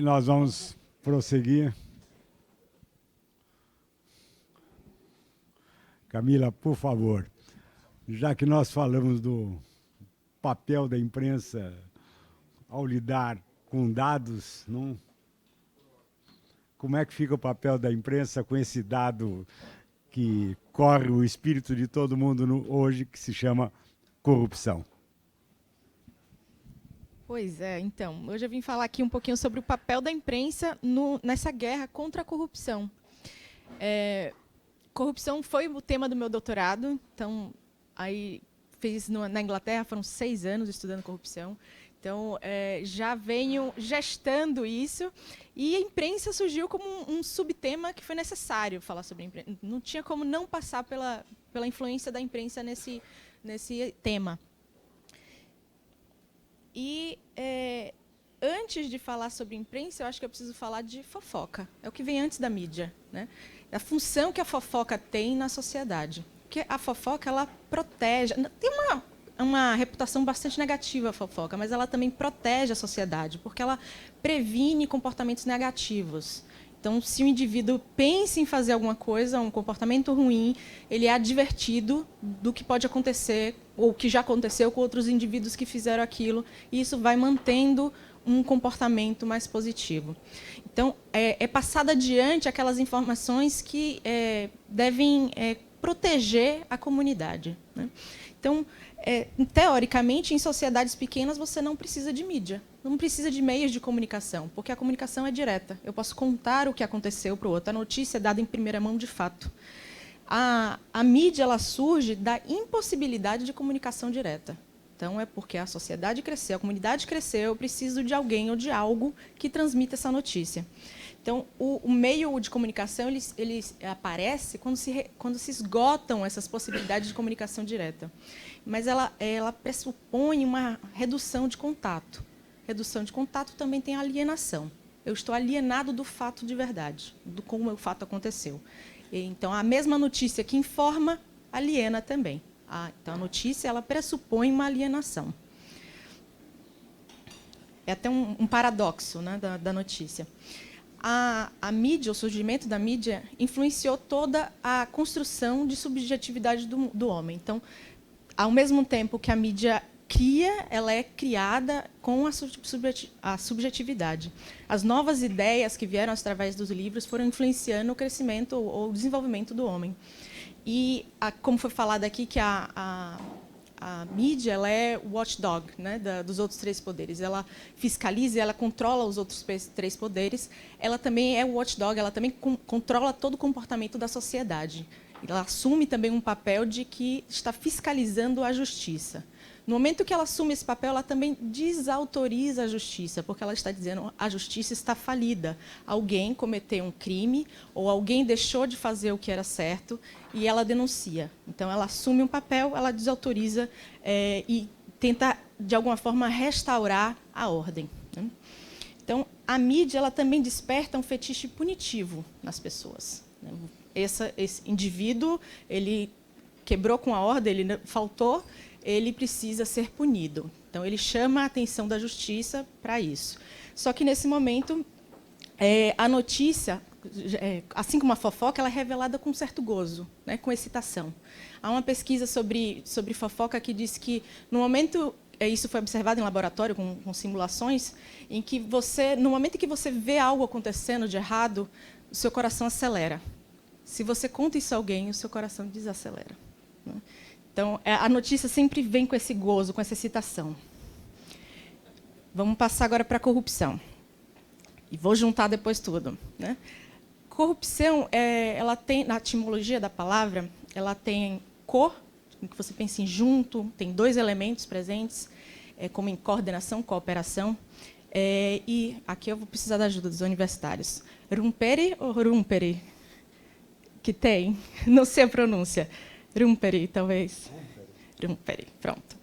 E nós vamos prosseguir. Camila, por favor, já que nós falamos do papel da imprensa ao lidar com dados, não? Como é que fica o papel da imprensa com esse dado que corre o espírito de todo mundo hoje, que se chama corrupção? Pois é, então, hoje eu vim falar aqui um pouquinho sobre o papel da imprensa nessa guerra contra a corrupção. Corrupção foi o tema do meu doutorado, então, aí fiz na Inglaterra, foram 6 anos estudando corrupção, então já venho gestando isso, e a imprensa surgiu como um subtema que foi necessário falar sobre a imprensa. Não tinha como não passar pela influência da imprensa nesse tema. E antes de falar sobre imprensa, eu acho que eu preciso falar de fofoca. É o que vem antes da mídia, né? A função que a fofoca tem na sociedade. Porque a fofoca, ela protege. Tem uma reputação bastante negativa a fofoca, mas ela também protege a sociedade, porque ela previne comportamentos negativos. Então, se o indivíduo pensa em fazer alguma coisa, um comportamento ruim, ele é advertido do que pode acontecer, ou que já aconteceu com outros indivíduos que fizeram aquilo, e isso vai mantendo um comportamento mais positivo. Então, é passado adiante aquelas informações que devem proteger a comunidade, né? Então, teoricamente, em sociedades pequenas, você não precisa de mídia, não precisa de meios de comunicação, porque a comunicação é direta. Eu posso contar o que aconteceu para o outro. A notícia é dada em primeira mão de fato. A mídia ela surge da impossibilidade de comunicação direta. Então, é porque a sociedade cresceu, a comunidade cresceu, eu preciso de alguém ou de algo que transmita essa notícia. Então, o meio de comunicação ele aparece quando se esgotam essas possibilidades de comunicação direta. Mas ela pressupõe uma redução de contato. Redução de contato também tem alienação. Eu estou alienado do fato de verdade, do como o fato aconteceu. Então, a mesma notícia que informa, aliena também. Então, a notícia ela pressupõe uma alienação. É até um paradoxo, né, da notícia. A mídia, o surgimento da mídia, influenciou toda a construção de subjetividade do homem. Então, ao mesmo tempo que a mídia cria, ela é criada com a subjetividade. As novas ideias que vieram através dos livros foram influenciando o crescimento ou o desenvolvimento do homem. E, como foi falado aqui, que a mídia ela é o watchdog, né, dos outros 3 poderes. Ela fiscaliza, ela controla os outros 3 poderes. Ela também é o watchdog, ela também controla todo o comportamento da sociedade. Ela assume também um papel de que está fiscalizando a justiça. No momento que ela assume esse papel, ela também desautoriza a justiça, porque ela está dizendo a justiça está falida. Alguém cometeu um crime ou alguém deixou de fazer o que era certo e ela denuncia. Então, ela assume um papel, ela desautoriza e tenta, de alguma forma, restaurar a ordem, né? Então, a mídia ela também desperta um fetiche punitivo nas pessoas, né? Esse indivíduo ele quebrou com a ordem, ele faltou, ele precisa ser punido. Então, ele chama a atenção da justiça para isso. Só que, nesse momento, a notícia, assim como a fofoca, ela é revelada com certo gozo, né, com excitação. Há uma pesquisa sobre fofoca que diz que, no momento, isso foi observado em laboratório, com simulações, em que no momento em que você vê algo acontecendo de errado, o seu coração acelera. Se você conta isso a alguém, o seu coração desacelera, né? Então, a notícia sempre vem com esse gozo, com essa excitação. Vamos passar agora para a corrupção. E vou juntar depois tudo, né? Corrupção, ela tem, na etimologia da palavra, ela tem co, que você pensa em junto, tem 2 elementos presentes, como em coordenação, cooperação. E aqui eu vou precisar da ajuda dos universitários. Rumpere ou rumpere? Que tem, não sei a pronúncia. Rumpere, talvez. Rumpere, pronto.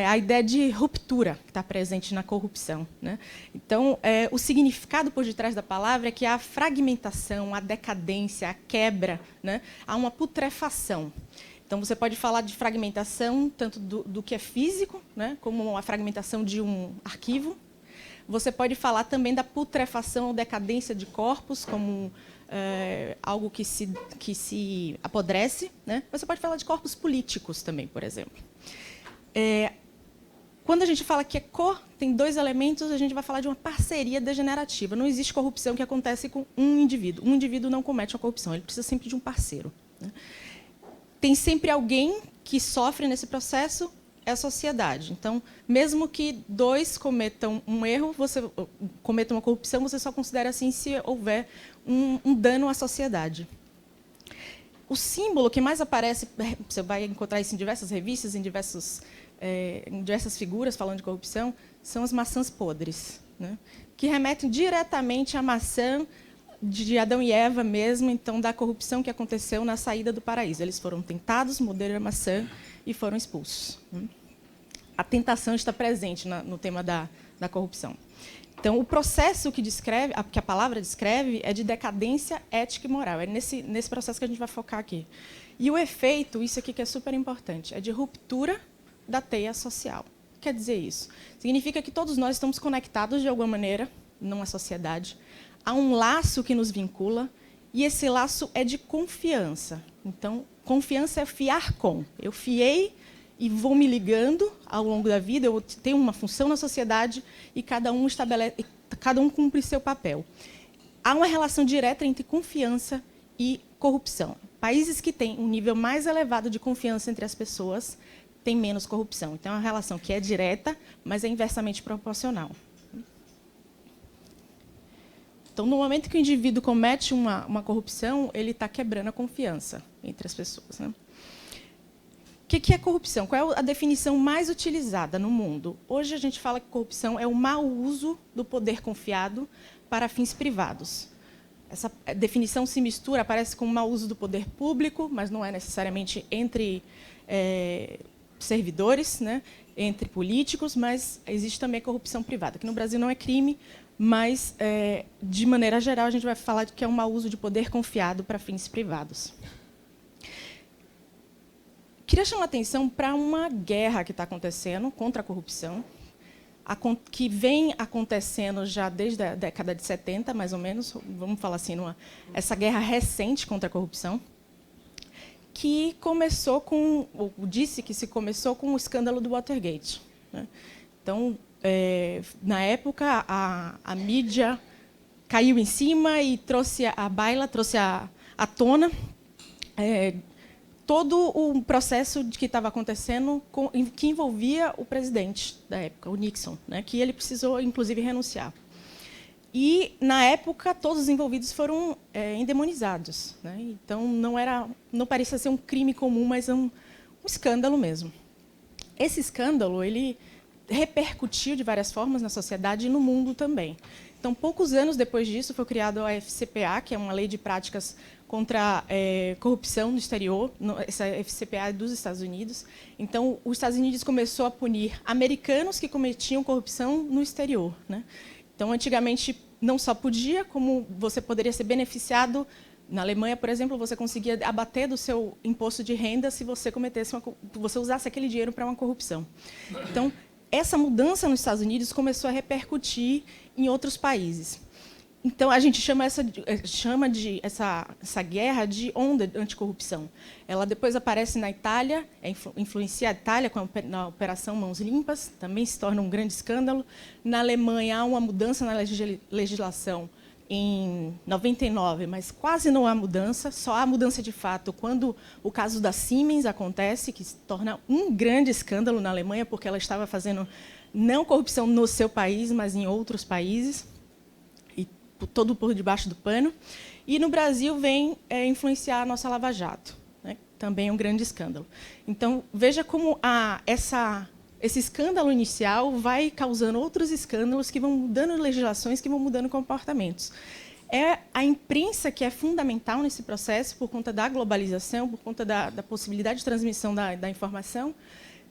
A ideia de ruptura que está presente na corrupção, né? Então, o significado por detrás da palavra é que há a fragmentação, a decadência, a quebra, né? Há uma putrefação. Então, você pode falar de fragmentação tanto do que é físico, né, como a fragmentação de um arquivo, Você pode falar também da putrefação ou decadência de corpos, como algo que se apodrece, né? Você pode falar de corpos políticos também, por exemplo. Quando a gente fala que tem dois elementos, a gente vai falar de uma parceria degenerativa. Não existe corrupção que acontece com um indivíduo. Um indivíduo não comete uma corrupção, ele precisa sempre de um parceiro, né? Tem sempre alguém que sofre nesse processo, é a sociedade. Então, mesmo que dois cometam um erro, cometam uma corrupção, você só considera assim se houver um dano à sociedade. O símbolo que mais aparece, você vai encontrar isso em diversas revistas, em diversas figuras falando de corrupção, são as maçãs podres, né? Que remetem diretamente à maçã de Adão e Eva mesmo, então, da corrupção que aconteceu na saída do paraíso. Eles foram tentados, morderam a maçã e foram expulsos. A tentação está presente no tema da corrupção. Então, o processo que a palavra descreve é de decadência ética e moral. É nesse processo que a gente vai focar aqui. E o efeito, isso aqui que é super importante, é de ruptura da teia social. O que quer dizer isso? Significa que todos nós estamos conectados de alguma maneira numa sociedade. Há um laço que nos vincula, e esse laço é de confiança. Então, confiança é fiar com. Eu fiei e vou me ligando ao longo da vida, eu tenho uma função na sociedade e cada um cumpre seu papel. Há uma relação direta entre confiança e corrupção. Países que têm um nível mais elevado de confiança entre as pessoas têm menos corrupção. Então, é uma relação que é direta, mas é inversamente proporcional. Então, no momento que o indivíduo comete uma corrupção, ele está quebrando a confiança entre as pessoas, né? O que é corrupção? Qual é a definição mais utilizada no mundo? Hoje a gente fala que corrupção é o mau uso do poder confiado para fins privados. Essa definição se mistura, aparece com o mau uso do poder público, mas não é necessariamente entre servidores, né? Entre políticos, mas existe também corrupção privada, que no Brasil não é crime, mas, de maneira geral, a gente vai falar de que é um mau uso de poder confiado para fins privados. Queria chamar a atenção para uma guerra que está acontecendo contra a corrupção, que vem acontecendo já desde a década de 70, mais ou menos, vamos falar assim, essa guerra recente contra a corrupção, que começou disse que se começou com o escândalo do Watergate, né? Então, na época, a mídia caiu em cima e trouxe à tona todo o processo que estava acontecendo, que envolvia o presidente da época, o Nixon, né, que ele precisou, inclusive, renunciar. E, na época, todos os envolvidos foram endemonizados, né? Então, não parecia ser um crime comum, mas um escândalo mesmo. Esse escândalo, ele repercutiu de várias formas na sociedade e no mundo também. Então, poucos anos depois disso, foi criada a FCPA, que é uma lei de práticas contra corrupção no exterior. Essa FCPA é dos Estados Unidos. Então, os Estados Unidos começou a punir americanos que cometiam corrupção no exterior, né? Então, antigamente, não só podia, como você poderia ser beneficiado. Na Alemanha, por exemplo, você conseguia abater do seu imposto de renda se você você usasse aquele dinheiro para uma corrupção. Então, essa mudança nos Estados Unidos começou a repercutir em outros países. Então, a gente chama essa guerra de onda anticorrupção. Ela depois aparece na Itália, influencia a Itália na Operação Mãos Limpas, também se torna um grande escândalo. Na Alemanha, há uma mudança na legislação em 99, mas quase não há mudança, só há mudança de fato quando o caso da Siemens acontece, que se torna um grande escândalo na Alemanha, porque ela estava fazendo não corrupção no seu país, mas em outros países, e todo por debaixo do pano. E no Brasil vem influenciar a nossa Lava Jato, né? Também um grande escândalo. Então, veja como esse escândalo inicial vai causando outros escândalos que vão mudando legislações, que vão mudando comportamentos. É a imprensa que é fundamental nesse processo, por conta da globalização, por conta da possibilidade de transmissão da informação,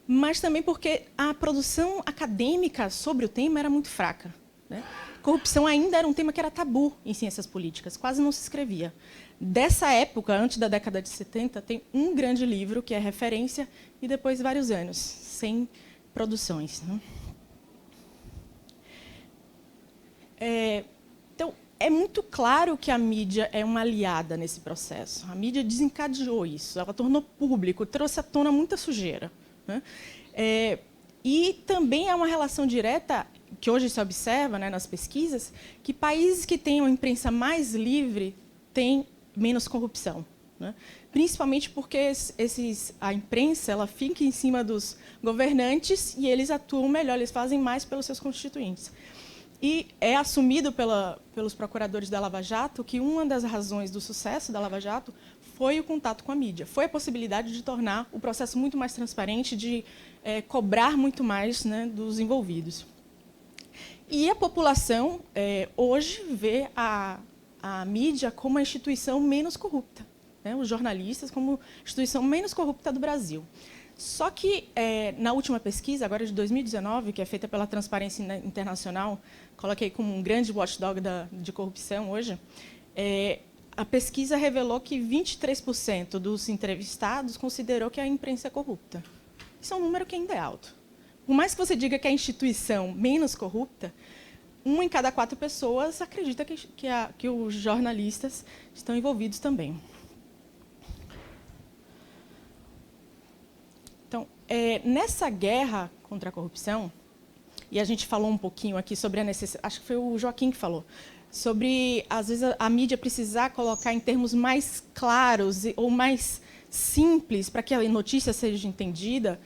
mas também porque a produção acadêmica sobre o tema era muito fraca, né? Corrupção ainda era um tema que era tabu em ciências políticas, quase não se escrevia. Dessa época, antes da década de 70, tem um grande livro que é referência, e depois vários anos, sem produções, né? Então, é muito claro que a mídia é uma aliada nesse processo. A mídia desencadeou isso, ela tornou público, trouxe à tona muita sujeira, né? E também há uma relação direta, que hoje se observa, né, nas pesquisas, que países que têm uma imprensa mais livre têm menos corrupção, né? Principalmente porque a imprensa ela fica em cima dos governantes e eles atuam melhor, eles fazem mais pelos seus constituintes. E é assumido pelos procuradores da Lava Jato que uma das razões do sucesso da Lava Jato foi o contato com a mídia, foi a possibilidade de tornar o processo muito mais transparente, de cobrar muito mais, né, dos envolvidos. E a população, hoje, vê a mídia como a instituição menos corrupta, né, os jornalistas como a instituição menos corrupta do Brasil. Só que, na última pesquisa, agora de 2019, que é feita pela Transparência Internacional, coloquei como um grande watchdog de corrupção hoje, a pesquisa revelou que 23% dos entrevistados considerou que a imprensa é corrupta. Isso é um número que ainda é alto. Por mais que você diga que é a instituição menos corrupta, 1 em cada 4 pessoas acredita que os jornalistas estão envolvidos também. Então, nessa guerra contra a corrupção, e a gente falou um pouquinho aqui sobre a necessidade, acho que foi o Joaquim que falou, sobre, às vezes, a mídia precisar colocar em termos mais claros ou mais simples para que a notícia seja entendida.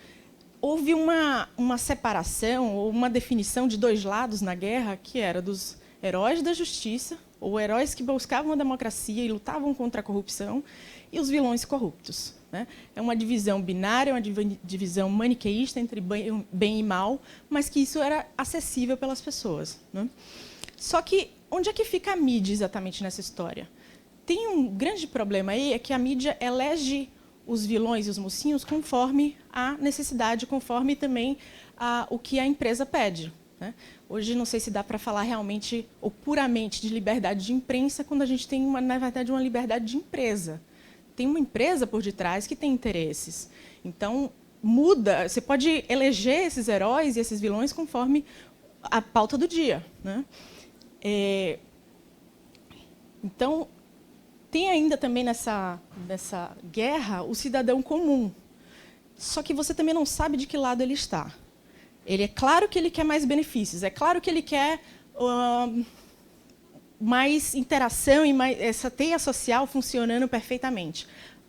Houve uma separação ou uma definição de 2 lados na guerra, que era dos heróis da justiça, ou heróis que buscavam a democracia e lutavam contra a corrupção, e os vilões corruptos, né? É uma divisão binária, uma divisão maniqueísta entre bem e mal, mas que isso era acessível pelas pessoas, né? Só que onde é que fica a mídia exatamente nessa história? Tem um grande problema aí, é que a mídia elege os vilões e os mocinhos conforme a necessidade, conforme também o que a empresa pede, né? Hoje, não sei se dá para falar realmente ou puramente de liberdade de imprensa, quando a gente tem, na verdade, uma liberdade de empresa. Tem uma empresa por detrás que tem interesses. Então, muda. Você pode eleger esses heróis e esses vilões conforme a pauta do dia, né? Então, tem ainda também nessa guerra o cidadão comum. Só que você também não sabe de que lado ele está. É claro que ele quer mais benefícios, é claro que ele quer mais interação e mais, essa teia social funcionando perfeitamente.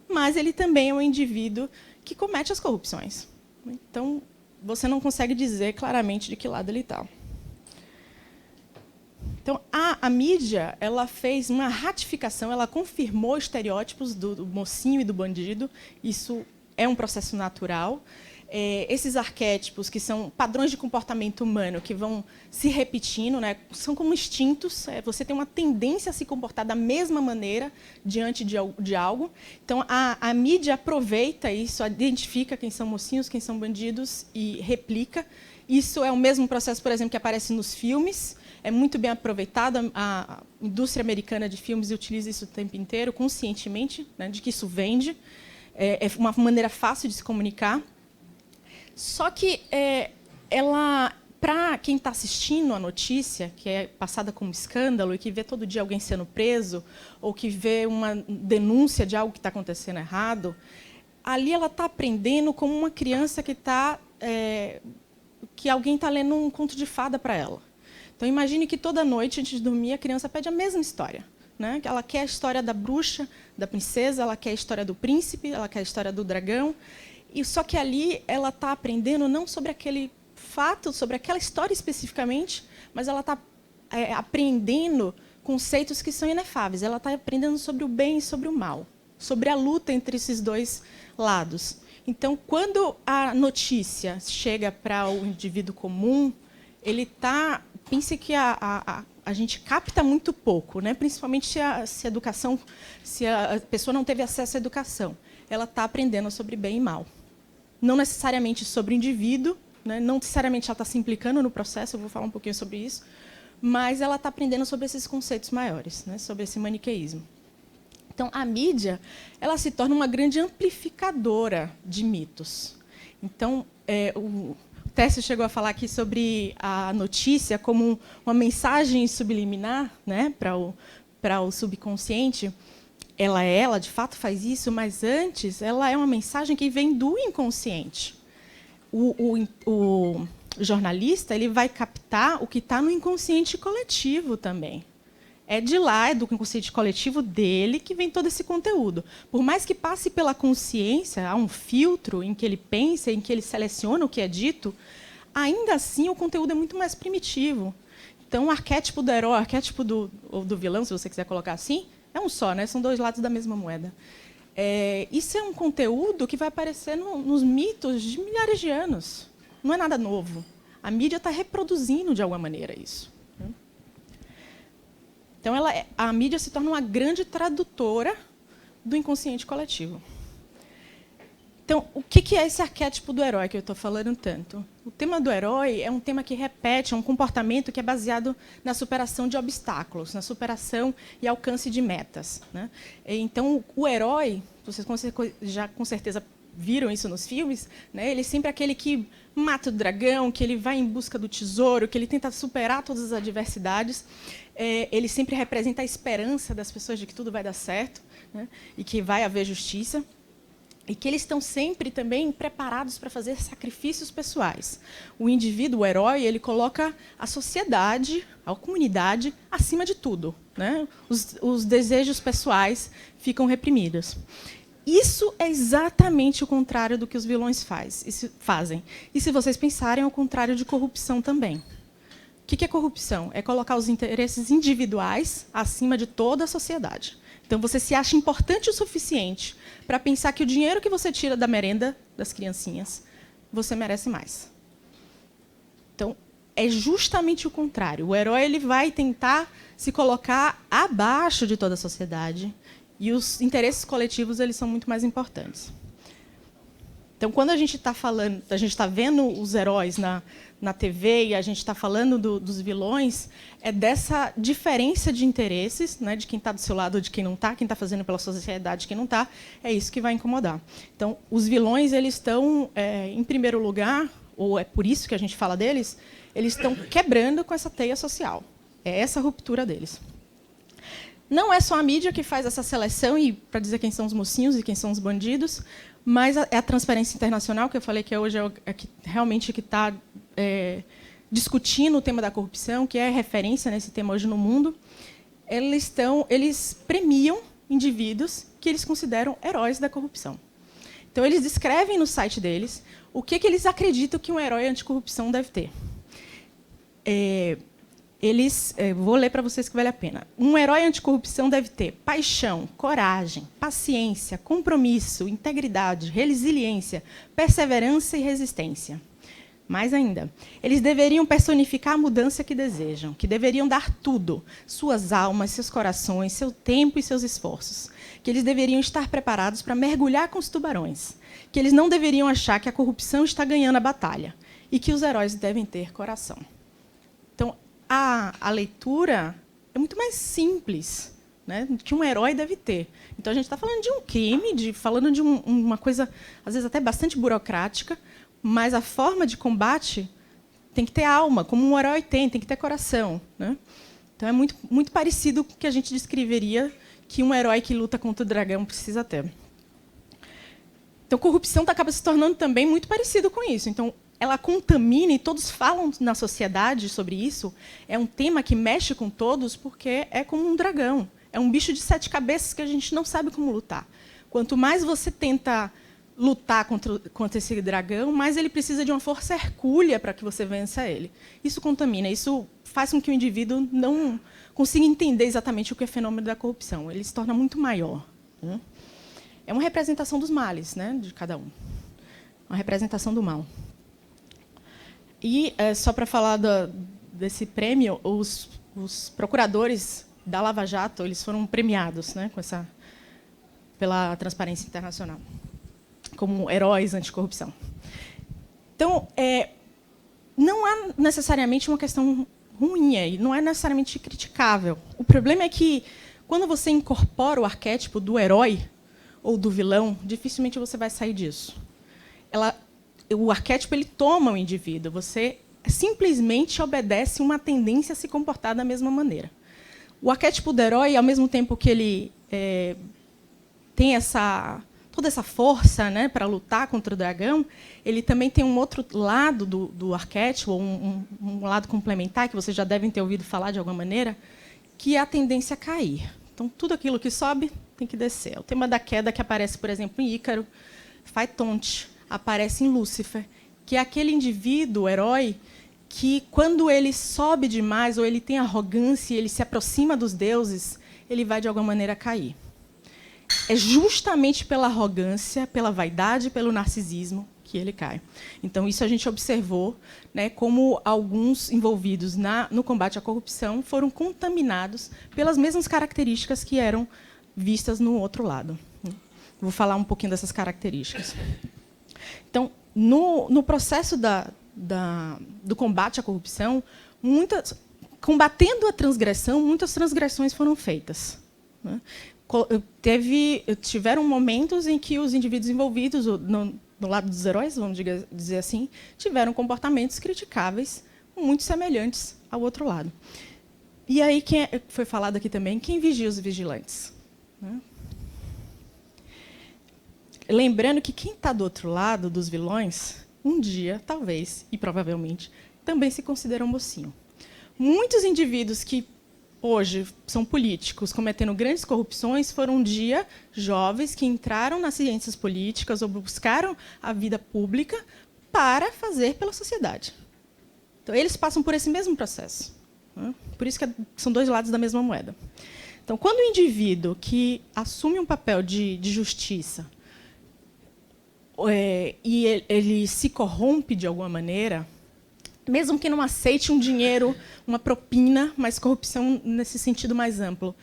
Mas ele também é um indivíduo que comete as corrupções. Então, você não consegue dizer claramente de que lado ele está. Então, a mídia ela fez uma ratificação, ela confirmou estereótipos do mocinho e do bandido. Isso é um processo natural. Esses arquétipos, que são padrões de comportamento humano, que vão se repetindo, né, são como instintos. Você tem uma tendência a se comportar da mesma maneira diante de algo. Então, a mídia aproveita isso, identifica quem são mocinhos, quem são bandidos e replica. Isso é o mesmo processo, por exemplo, que aparece nos filmes. É muito bem aproveitado. A indústria americana de filmes utiliza isso o tempo inteiro, conscientemente, né, de que isso vende. É uma maneira fácil de se comunicar. Só que para quem está assistindo a notícia, que é passada como escândalo, e que vê todo dia alguém sendo preso, ou que vê uma denúncia de algo que está acontecendo errado, ali ela está aprendendo como uma criança que alguém está lendo um conto de fada para ela. Então, imagine que toda noite, antes de dormir, a criança pede a mesma história, né? Ela quer a história da bruxa, da princesa, ela quer a história do príncipe, ela quer a história do dragão. E só que ali ela está aprendendo não sobre aquele fato, sobre aquela história especificamente, mas ela está aprendendo conceitos que são inefáveis. Ela está aprendendo sobre o bem e sobre o mal, sobre a luta entre esses 2 lados. Então, quando a notícia chega para o indivíduo comum, ele está... Pense que a gente capta muito pouco, né? Principalmente se a pessoa não teve acesso à educação. Ela está aprendendo sobre bem e mal. Não necessariamente sobre o indivíduo, né? Não necessariamente ela está se implicando no processo, eu vou falar um pouquinho sobre isso, mas ela está aprendendo sobre esses conceitos maiores, né? Sobre esse maniqueísmo. Então, a mídia ela se torna uma grande amplificadora de mitos. Então, Técio chegou a falar aqui sobre a notícia como uma mensagem subliminar, né, para o subconsciente. Ela de fato faz isso, mas antes ela é uma mensagem que vem do inconsciente. O jornalista ele vai captar o que está no inconsciente coletivo também. É de lá, é do inconsciente coletivo dele que vem todo esse conteúdo. Por mais que passe pela consciência, há um filtro em que ele pensa, em que ele seleciona o que é dito, ainda assim o conteúdo é muito mais primitivo. Então, o arquétipo do herói, o arquétipo do vilão, se você quiser colocar assim, é um só, né? São dois lados da mesma moeda. Isso é um conteúdo que vai aparecer nos mitos de milhares de anos. Não é nada novo. A mídia está reproduzindo, de alguma maneira, isso. Então, a mídia se torna uma grande tradutora do inconsciente coletivo. Então, o que é esse arquétipo do herói que eu estou falando tanto? O tema do herói é um tema que repete, é um comportamento que é baseado na superação de obstáculos, na superação e alcance de metas, né? Então, o herói, vocês já com certeza viram isso nos filmes, né? Ele é sempre aquele que mata o dragão, que ele vai em busca do tesouro, que ele tenta superar todas as adversidades. Ele sempre representa a esperança das pessoas de que tudo vai dar certo, né? E que vai haver justiça. E que eles estão sempre também preparados para fazer sacrifícios pessoais. O indivíduo, o herói, ele coloca a sociedade, a comunidade, acima de tudo, né? Os desejos pessoais ficam reprimidos. Isso é exatamente o contrário do que os vilões fazem. E, se vocês pensarem, é o contrário de corrupção também. O que é corrupção? É colocar os interesses individuais acima de toda a sociedade. Então, você se acha importante o suficiente para pensar que o dinheiro que você tira da merenda das criancinhas, você merece mais. Então, é justamente o contrário. O herói ele vai tentar se colocar abaixo de toda a sociedade e os interesses coletivos eles são muito mais importantes. Então, quando a gente está falando, a gente está vendo os heróis na TV e a gente está falando dos vilões, é dessa diferença de interesses, né, de quem está do seu lado ou de quem não está, quem está fazendo pela sociedade, quem não está, é isso que vai incomodar. Então, os vilões eles estão, em primeiro lugar, ou é por isso que a gente fala deles, eles estão quebrando com essa teia social. É essa a ruptura deles. Não é só a mídia que faz essa seleção e para dizer quem são os mocinhos e quem são os bandidos, mas é a Transparência Internacional, que eu falei que hoje é que realmente que está discutindo o tema da corrupção, que é referência nesse tema hoje no mundo. Eles premiam indivíduos que eles consideram heróis da corrupção. Então, eles descrevem no site deles o que eles acreditam que um herói anticorrupção deve ter. Vou ler para vocês que vale a pena. Um herói anticorrupção deve ter paixão, coragem, paciência, compromisso, integridade, resiliência, perseverança e resistência. Mais ainda, eles deveriam personificar a mudança que desejam, que deveriam dar tudo, suas almas, seus corações, seu tempo e seus esforços, que eles deveriam estar preparados para mergulhar com os tubarões, que eles não deveriam achar que a corrupção está ganhando a batalha e que os heróis devem ter coração. Então, a leitura é muito mais simples, né, que um herói deve ter. Então, a gente está falando de um crime, falando de uma coisa, às vezes, até bastante burocrática, mas a forma de combate tem que ter alma, como um herói tem que ter coração, né? Então, é muito, muito parecido com o que a gente descreveria que um herói que luta contra o dragão precisa ter. Então, corrupção acaba se tornando também muito parecido com isso. Então, ela contamina, e todos falam na sociedade sobre isso, é um tema que mexe com todos, porque é como um dragão. É um bicho de 7 cabeças que a gente não sabe como lutar. Quanto mais você tenta lutar contra esse dragão, mais ele precisa de uma força hercúlea para que você vença ele. Isso contamina, isso faz com que o indivíduo não consiga entender exatamente o que é fenômeno da corrupção. Ele se torna muito maior, né? É uma representação dos males, né, de cada um. Uma representação do mal. E, só para falar desse prêmio, os procuradores da Lava Jato eles foram premiados, né, pela Transparência Internacional, como heróis anticorrupção. Então, não há necessariamente uma questão ruim aí, não é necessariamente criticável. O problema é que, quando você incorpora o arquétipo do herói ou do vilão, dificilmente você vai sair disso. o arquétipo ele toma o indivíduo. Você simplesmente obedece uma tendência a se comportar da mesma maneira. O arquétipo do herói, ao mesmo tempo que ele tem toda essa força, né, para lutar contra o dragão, ele também tem um outro lado do arquétipo, um lado complementar, que vocês já devem ter ouvido falar de alguma maneira, que é a tendência a cair. Então, tudo aquilo que sobe tem que descer. O tema da queda que aparece, por exemplo, em Ícaro, Phaetonte, aparece em Lúcifer, que é aquele indivíduo, herói, que, quando ele sobe demais, ou ele tem arrogância, ele se aproxima dos deuses, ele vai, de alguma maneira, cair. É justamente pela arrogância, pela vaidade, pelo narcisismo que ele cai. Então, isso a gente observou, né, como alguns envolvidos no combate à corrupção foram contaminados pelas mesmas características que eram vistas no outro lado. Vou falar um pouquinho dessas características. Então, no processo do combate à corrupção, combatendo a transgressão, muitas transgressões foram feitas, né? Tiveram momentos em que os indivíduos envolvidos, no lado dos heróis, vamos dizer assim, tiveram comportamentos criticáveis, muito semelhantes ao outro lado. E aí, foi falado aqui também, quem vigia os vigilantes, né? Lembrando que quem está do outro lado dos vilões, um dia, talvez, e provavelmente, também se considera um mocinho. Muitos indivíduos que hoje são políticos cometendo grandes corrupções foram um dia jovens que entraram nas ciências políticas ou buscaram a vida pública para fazer pela sociedade. Então, eles passam por esse mesmo processo, né? Por isso que são dois lados da mesma moeda. Então, quando o indivíduo que assume um papel de justiça e ele se corrompe de alguma maneira, mesmo que não aceite um dinheiro, uma propina, mas corrupção nesse sentido mais amplo,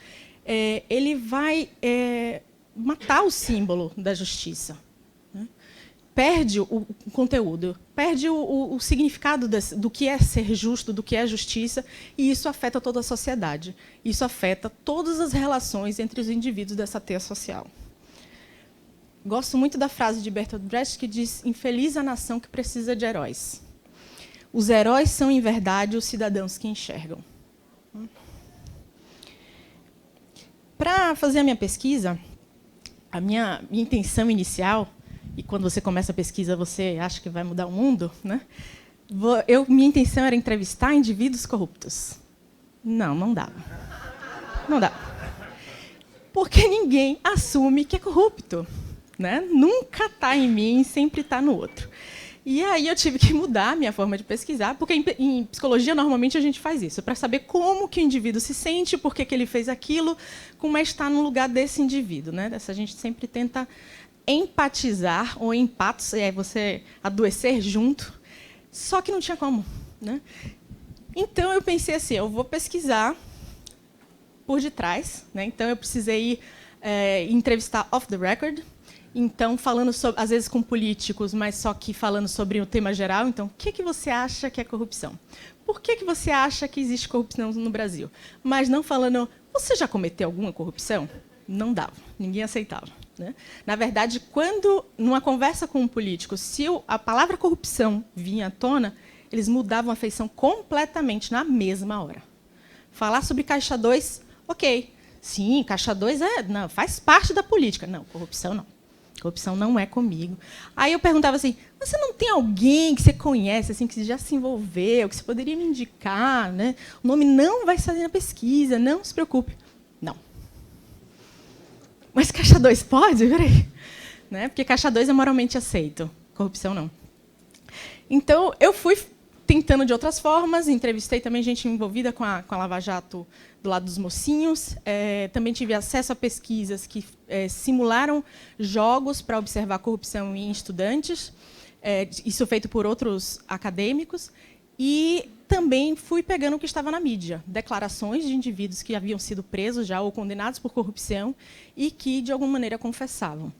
ele vai matar o símbolo da justiça, né? Perde o conteúdo, perde o significado do que é ser justo, do que é justiça, e isso afeta toda a sociedade. Isso afeta todas as relações entre os indivíduos dessa teia social. Gosto muito da frase de Bertolt Brecht, que diz: infeliz a nação que precisa de heróis. Os heróis são, em verdade, os cidadãos que enxergam. Para fazer a minha pesquisa, a minha intenção inicial, e quando você começa a pesquisa você acha que vai mudar o mundo, né? Minha intenção era entrevistar indivíduos corruptos. Não dava. Não dá. Porque ninguém assume que é corrupto, né? Nunca está em mim, sempre está no outro. E aí eu tive que mudar a minha forma de pesquisar, porque em psicologia, normalmente, a gente faz isso, para saber como que o indivíduo se sente, por que ele fez aquilo, como é estar no lugar desse indivíduo, né? A gente sempre tenta empatizar, ou empatos, você adoecer junto, só que não tinha como, né? Então, eu pensei assim, eu vou pesquisar por detrás, né? Então, eu precisei entrevistar off the record. Então, falando sobre, às vezes com políticos, mas só que falando sobre o tema geral. Então, o que você acha que é corrupção? Por que você acha que existe corrupção no Brasil? Mas não falando, você já cometeu alguma corrupção? Não dava, ninguém aceitava, né? Na verdade, quando, numa conversa com um político, se a palavra corrupção vinha à tona, eles mudavam a feição completamente na mesma hora. Falar sobre Caixa 2, ok. Sim, Caixa 2 não, faz parte da política. Não, corrupção não. Corrupção não é comigo. Aí eu perguntava assim, você não tem alguém que você conhece, assim, que já se envolveu, que você poderia me indicar, né? O nome não vai sair na pesquisa, não se preocupe. Não. Mas Caixa 2 pode? Peraí. Né? Porque Caixa 2 é moralmente aceito, corrupção não. Então, eu fui tentando de outras formas, entrevistei também gente envolvida com a Lava Jato do lado dos mocinhos, também tive acesso a pesquisas que simularam jogos para observar a corrupção em estudantes, isso feito por outros acadêmicos, e também fui pegando o que estava na mídia, declarações de indivíduos que haviam sido presos já ou condenados por corrupção e que, de alguma maneira, confessavam.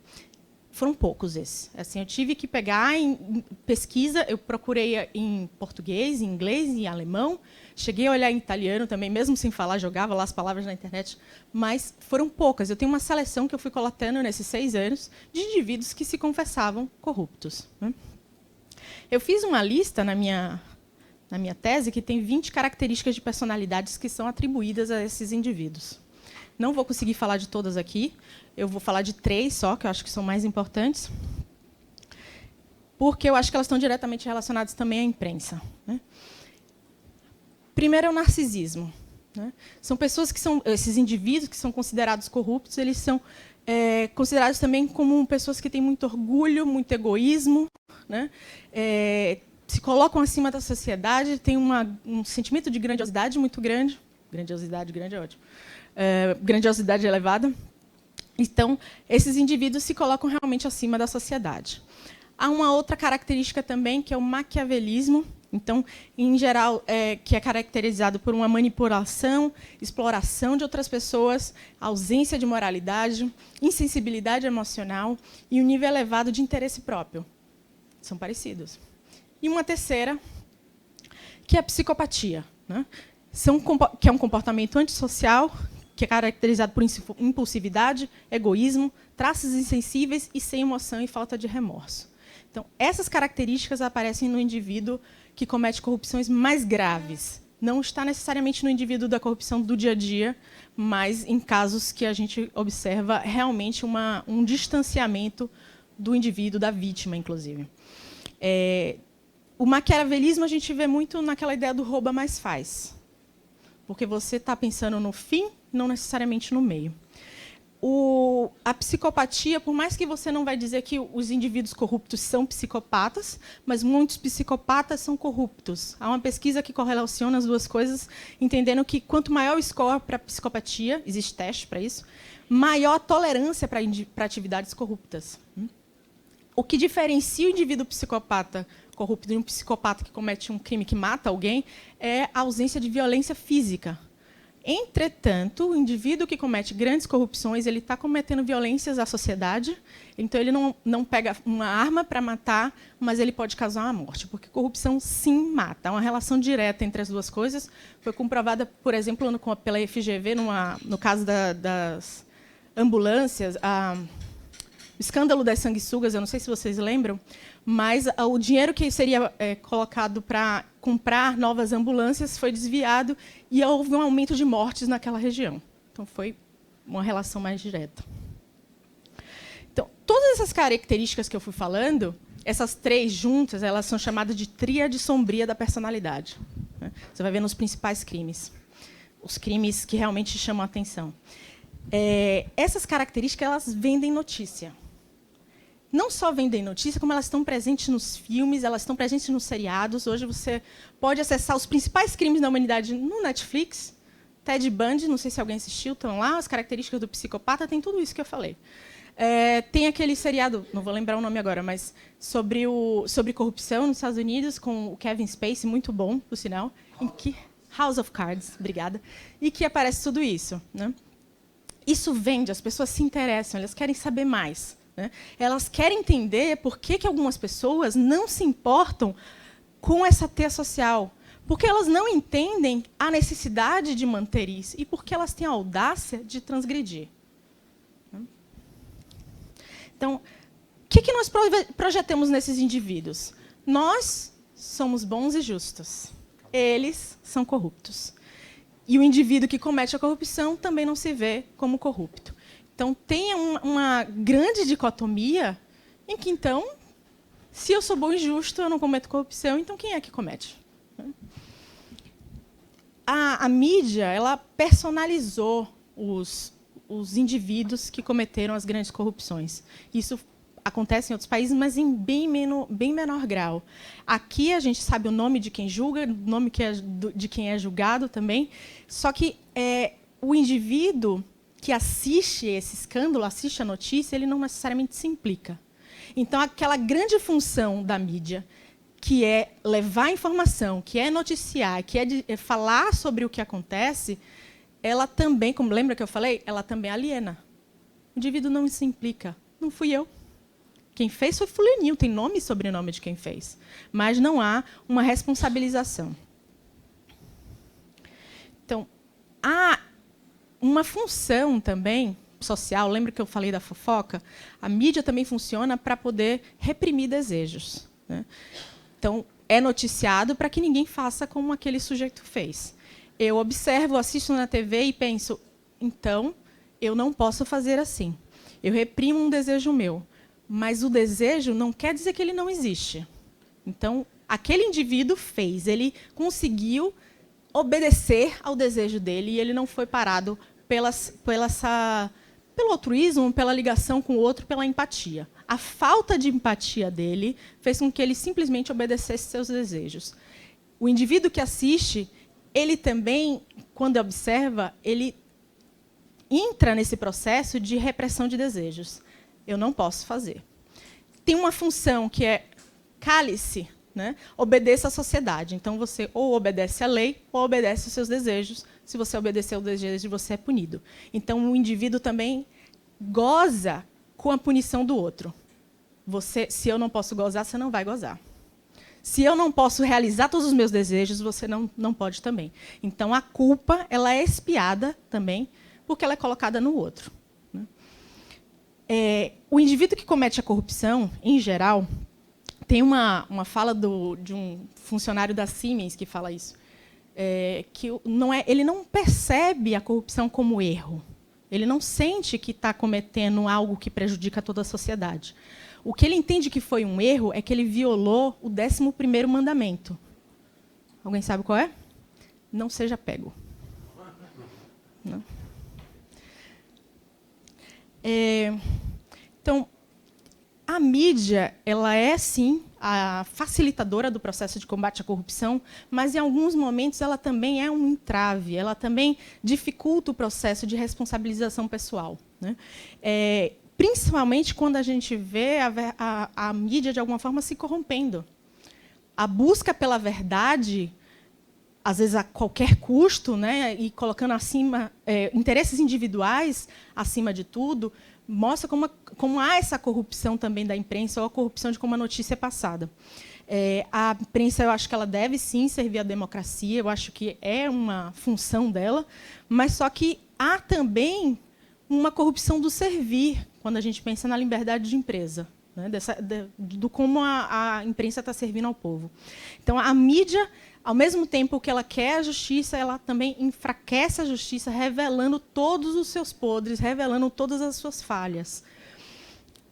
Foram poucos esses. Assim, eu tive que pegar em pesquisa, eu procurei em português, em inglês, em alemão, cheguei a olhar em italiano também, mesmo sem falar, jogava lá as palavras na internet, mas foram poucas. Eu tenho uma seleção que eu fui coletando nesses 6 anos de indivíduos que se confessavam corruptos, né? Eu fiz uma lista na minha tese que tem 20 características de personalidades que são atribuídas a esses indivíduos. Não vou conseguir falar de todas aqui, eu vou falar de 3 só, que eu acho que são mais importantes, porque eu acho que elas estão diretamente relacionadas também à imprensa, né? Primeiro é o narcisismo, né? São pessoas que são, esses indivíduos que são considerados corruptos, eles são considerados também como pessoas que têm muito orgulho, muito egoísmo, né? Se colocam acima da sociedade, têm um sentimento de grandiosidade muito grande. Grandiosidade grande é ótimo. Grandiosidade elevada. Então, esses indivíduos se colocam realmente acima da sociedade. Há uma outra característica também, que é o maquiavelismo. Então, em geral, que é caracterizado por uma manipulação, exploração de outras pessoas, ausência de moralidade, insensibilidade emocional e um nível elevado de interesse próprio. São parecidos. E uma terceira, que é a psicopatia, né? Que é um comportamento antissocial, que é caracterizado por impulsividade, egoísmo, traços insensíveis e sem emoção e falta de remorso. Então, essas características aparecem no indivíduo que comete corrupções mais graves. Não está necessariamente no indivíduo da corrupção do dia a dia, mas em casos que a gente observa realmente um distanciamento do indivíduo, da vítima, inclusive. O maquiavelismo a gente vê muito naquela ideia do rouba mais faz. Porque você está pensando no fim, não necessariamente no meio. A psicopatia, por mais que você não vai dizer que os indivíduos corruptos são psicopatas, mas muitos psicopatas são corruptos. Há uma pesquisa que correlaciona as duas coisas, entendendo que quanto maior o score para a psicopatia, existe teste para isso, maior a tolerância para atividades corruptas. O que diferencia o indivíduo psicopata corrupto de um psicopata que comete um crime que mata alguém é a ausência de violência física. Entretanto, o indivíduo que comete grandes corrupções, ele está cometendo violências à sociedade, então ele não pega uma arma para matar, mas ele pode causar uma morte, porque corrupção, sim, mata. Há uma relação direta entre as duas coisas. Foi comprovada, por exemplo, pela FGV, no caso das ambulâncias, o escândalo das sanguessugas, eu não sei se vocês lembram, mas o dinheiro que seria colocado para comprar novas ambulâncias foi desviado e houve um aumento de mortes naquela região. Então, foi uma relação mais direta. Então, todas essas características que eu fui falando, essas 3 juntas, elas são chamadas de tríade sombria da personalidade, né? Você vai ver nos principais crimes, os crimes que realmente chamam a atenção. Essas características, elas vendem notícia. Não só vendem notícia, como elas estão presentes nos filmes, elas estão presentes nos seriados. Hoje você pode acessar os principais crimes da humanidade no Netflix. Ted Bundy, não sei se alguém assistiu, estão lá. As características do psicopata, tem tudo isso que eu falei. Tem aquele seriado, não vou lembrar o nome agora, mas sobre corrupção nos Estados Unidos, com o Kevin Spacey, muito bom, por sinal, em que House of Cards, obrigada, e que aparece tudo isso, né? Isso vende, as pessoas se interessam, elas querem saber mais, né? Elas querem entender por que algumas pessoas não se importam com essa teia social, porque elas não entendem a necessidade de manter isso e porque elas têm a audácia de transgredir. Então, o que nós projetamos nesses indivíduos? Nós somos bons e justos. Eles são corruptos. E o indivíduo que comete a corrupção também não se vê como corrupto. Então, tem uma grande dicotomia em que, então, se eu sou bom e justo, eu não cometo corrupção, então quem é que comete? A mídia, ela personalizou os indivíduos que cometeram as grandes corrupções. Isso acontece em outros países, mas em bem menor grau. Aqui a gente sabe o nome de quem julga, o nome de quem é julgado também, só que o indivíduo que assiste esse escândalo, assiste a notícia, ele não necessariamente se implica. Então, aquela grande função da mídia, que é levar informação, que é noticiar, que é falar sobre o que acontece, ela também, como lembra que eu falei, ela também aliena. O indivíduo não se implica. Não fui eu. Quem fez foi fulaninho, tem nome e sobrenome de quem fez. Mas não há uma responsabilização. Então, há uma função também social, lembra que eu falei da fofoca? A mídia também funciona para poder reprimir desejos, né? Então, é noticiado para que ninguém faça como aquele sujeito fez. Eu observo, assisto na TV e penso, então, eu não posso fazer assim. Eu reprimo um desejo meu, mas o desejo não quer dizer que ele não existe. Então, aquele indivíduo fez, ele conseguiu obedecer ao desejo dele e ele não foi parado pelo altruísmo, pela ligação com o outro, pela empatia. A falta de empatia dele fez com que ele simplesmente obedecesse seus desejos. O indivíduo que assiste, ele também, quando observa, ele entra nesse processo de repressão de desejos. Eu não posso fazer. Tem uma função que é cale-se, né? Obedeça à sociedade. Então, você ou obedece à lei ou obedece aos seus desejos. Se você obedecer ao desejo, você é punido. Então, o indivíduo também goza com a punição do outro. Se eu não posso gozar, você não vai gozar. Se eu não posso realizar todos os meus desejos, você não pode também. Então, a culpa ela é expiada também, porque ela é colocada no outro. O indivíduo que comete a corrupção, em geral, tem uma fala de um funcionário da Siemens que fala isso, que ele não percebe a corrupção como erro. Ele não sente que está cometendo algo que prejudica toda a sociedade. O que ele entende que foi um erro é que ele violou o 11º mandamento. Alguém sabe qual é? Não seja pego. Não. Então, a mídia ela é, sim, a facilitadora do processo de combate à corrupção, mas, em alguns momentos, ela também é um entrave, ela também dificulta o processo de responsabilização pessoal, né? Principalmente quando a gente vê a mídia, de alguma forma, se corrompendo. A busca pela verdade, às vezes a qualquer custo, né, e colocando acima interesses individuais acima de tudo, mostra como há essa corrupção também da imprensa, ou a corrupção de como a notícia é passada. A imprensa, eu acho que ela deve, sim, servir à democracia, eu acho que é uma função dela, mas só que há também uma corrupção do servir, quando a gente pensa na liberdade de empresa, né, do como a imprensa está servindo ao povo. Então, a mídia, ao mesmo tempo que ela quer a justiça, ela também enfraquece a justiça, revelando todos os seus podres, revelando todas as suas falhas.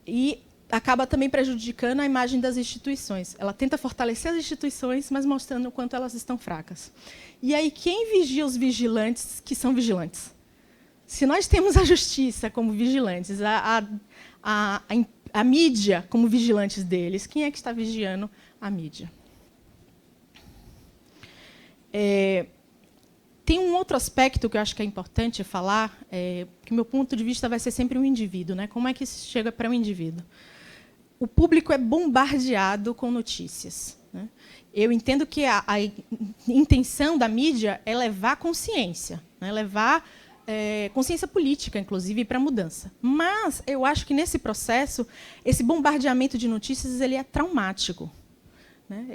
E acaba também prejudicando a imagem das instituições. Ela tenta fortalecer as instituições, mas mostrando o quanto elas estão fracas. E aí, quem vigia os vigilantes que são vigilantes? Se nós temos a justiça como vigilantes, a mídia como vigilantes deles, quem é que está vigiando a mídia? Tem um outro aspecto que eu acho que é importante falar, que o meu ponto de vista vai ser sempre um indivíduo, né? Como é que isso chega para um indivíduo? O público é bombardeado com notícias, né? Eu entendo que a intenção da mídia é levar consciência, né? Levar consciência política, inclusive, para a mudança. Mas eu acho que, nesse processo, esse bombardeamento de notícias ele é traumático, né?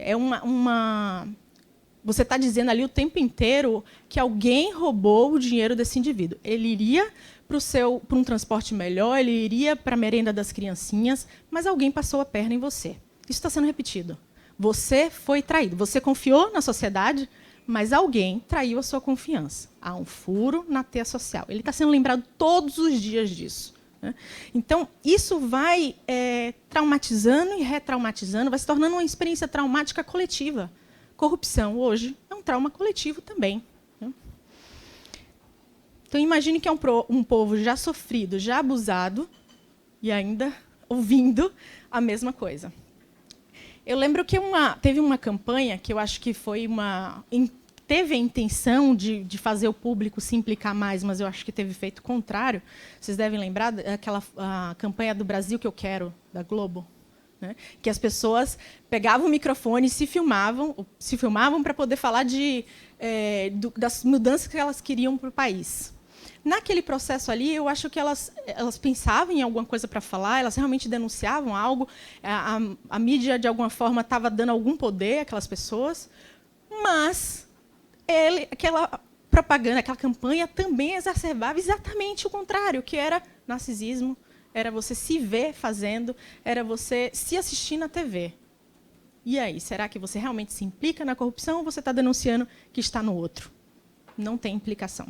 Você está dizendo ali o tempo inteiro que alguém roubou o dinheiro desse indivíduo. Ele iria para um transporte melhor, ele iria para a merenda das criancinhas, mas alguém passou a perna em você. Isso está sendo repetido. Você foi traído. Você confiou na sociedade, mas alguém traiu a sua confiança. Há um furo na teia social. Ele está sendo lembrado todos os dias disso, né? Então, isso vai traumatizando e retraumatizando, vai se tornando uma experiência traumática coletiva. Corrupção, hoje, é um trauma coletivo também, né? Então, imagine que é um povo já sofrido, já abusado, e ainda ouvindo a mesma coisa. Eu lembro que teve uma campanha que eu acho que teve a intenção de fazer o público se implicar mais, mas eu acho que teve efeito contrário. Vocês devem lembrar a campanha do Brasil que eu quero, da Globo, né? Que as pessoas pegavam o microfone e se filmavam para poder falar das mudanças que elas queriam para o país. Naquele processo ali, eu acho que elas pensavam em alguma coisa para falar, elas realmente denunciavam algo, a mídia, de alguma forma, estava dando algum poder àquelas pessoas, mas aquela propaganda, aquela campanha também exacerbava exatamente o contrário, que era narcisismo, era você se ver fazendo, era você se assistir na TV. E aí, será que você realmente se implica na corrupção ou você está denunciando que está no outro? Não tem implicação.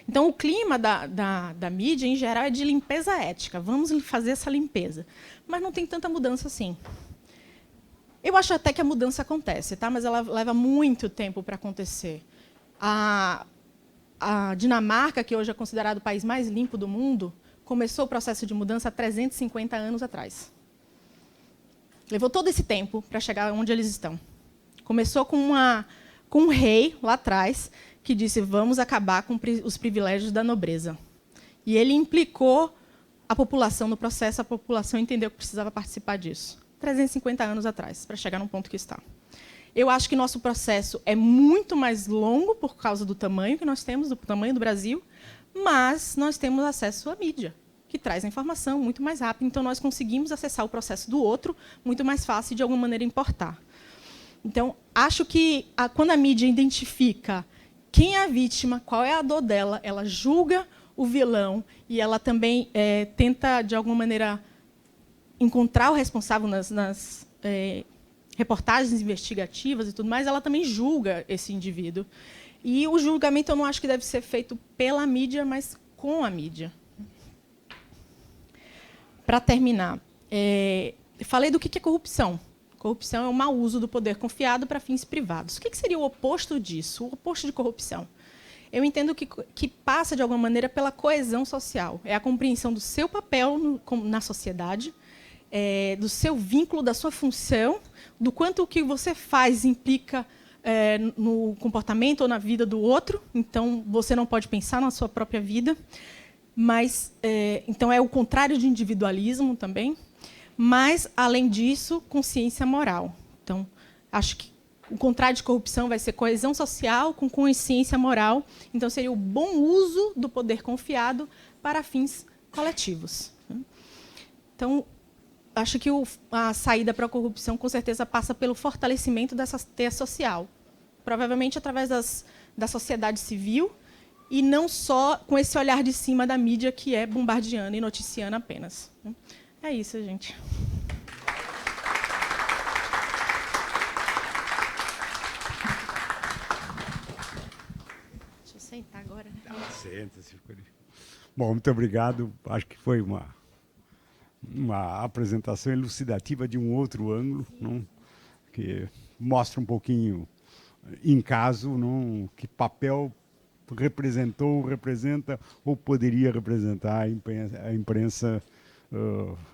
Então, o clima da mídia, em geral, é de limpeza ética. Vamos fazer essa limpeza. Mas não tem tanta mudança assim. Eu acho até que a mudança acontece, tá? Mas ela leva muito tempo para acontecer. A Dinamarca, que hoje é considerado o país mais limpo do mundo, começou o processo de mudança há 350 anos atrás. Levou todo esse tempo para chegar onde eles estão. Começou com um rei, lá atrás, que disse, vamos acabar com os privilégios da nobreza. E ele implicou a população no processo, a população entendeu que precisava participar disso. 350 anos atrás, para chegar no ponto que está. Eu acho que nosso processo é muito mais longo por causa do tamanho que nós temos, do tamanho do Brasil, mas nós temos acesso à mídia, que traz a informação muito mais rápido. Então, nós conseguimos acessar o processo do outro muito mais fácil e, de alguma maneira, importar. Então, acho que quando a mídia identifica quem é a vítima, qual é a dor dela, ela julga o vilão e ela também tenta, de alguma maneira, encontrar o responsável nas reportagens investigativas e tudo mais, ela também julga esse indivíduo. E o julgamento eu não acho que deve ser feito pela mídia, mas com a mídia. Para terminar, falei do que é corrupção. Corrupção é o mau uso do poder confiado para fins privados. O que seria o oposto disso, o oposto de corrupção? Eu entendo que passa, de alguma maneira, pela coesão social. É a compreensão do seu papel na sociedade, do seu vínculo, da sua função, do quanto o que você faz implica no comportamento ou na vida do outro. Então, você não pode pensar na sua própria vida. Mas, então, é o contrário de individualismo também. Mas, além disso, consciência moral. Então, acho que o contrário de corrupção vai ser coesão social com consciência moral. Então, seria o bom uso do poder confiado para fins coletivos. Então, acho que a saída para a corrupção, com certeza, passa pelo fortalecimento dessa teia social. Provavelmente através da sociedade civil e não só com esse olhar de cima da mídia que é bombardeando e noticiando apenas. É isso, gente. Deixa eu sentar agora. Senta-se. Bom, muito obrigado. Acho que foi uma apresentação elucidativa de um outro ângulo, não? Que mostra um pouquinho, em caso, não? Que papel representou, representa ou poderia representar a imprensa,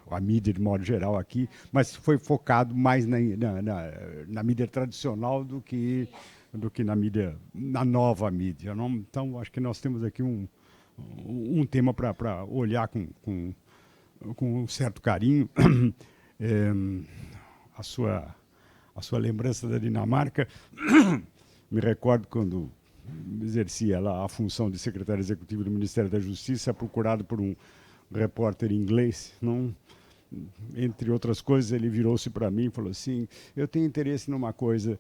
a mídia de modo geral aqui, mas foi focado mais na mídia tradicional do que na nova mídia. Não? Então, acho que nós temos aqui um tema para olhar com um certo carinho. A sua lembrança da Dinamarca, me recordo quando exercia lá a função de secretário executivo do Ministério da Justiça, procurado por um repórter inglês, não? Entre outras coisas, ele virou-se para mim e falou assim, eu tenho interesse numa coisa,